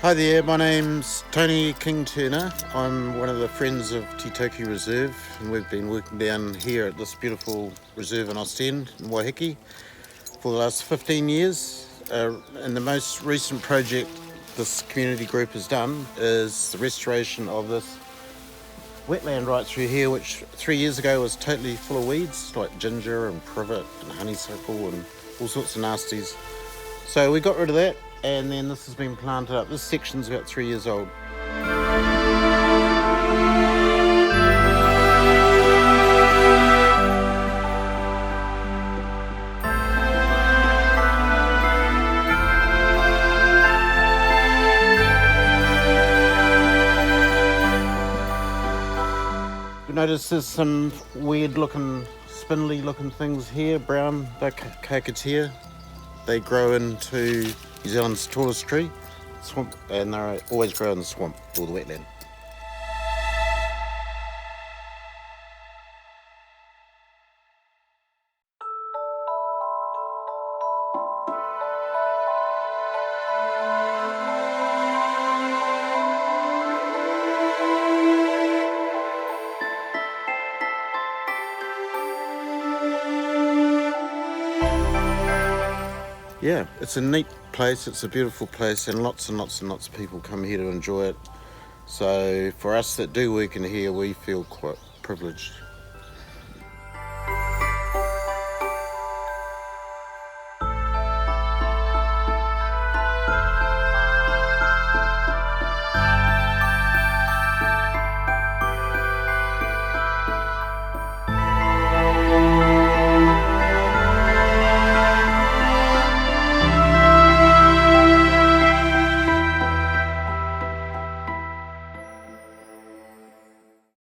Hi there, my name's Tony King-Turner. I'm one of the friends of TeToki Reserve, and we've been working down here at this beautiful reserve in Ostend in Waiheke for the last 15 years. And the most recent project this community group has done is the restoration of this wetland right through here, which 3 years ago was totally full of weeds like ginger and privet and honeysuckle and all sorts of nasties. So we got rid of that, and then this has been planted up. This section's about 3 years old. You notice there's some weird looking, spindly looking things here, brown, they're cockatiel. They grow into New Zealand's tallest tree, swamp, and they always grow in the swamp or the wetland. Yeah, it's a neat place, it's a beautiful place, and lots of people come here to enjoy it. So for us that do work in here, we feel quite privileged.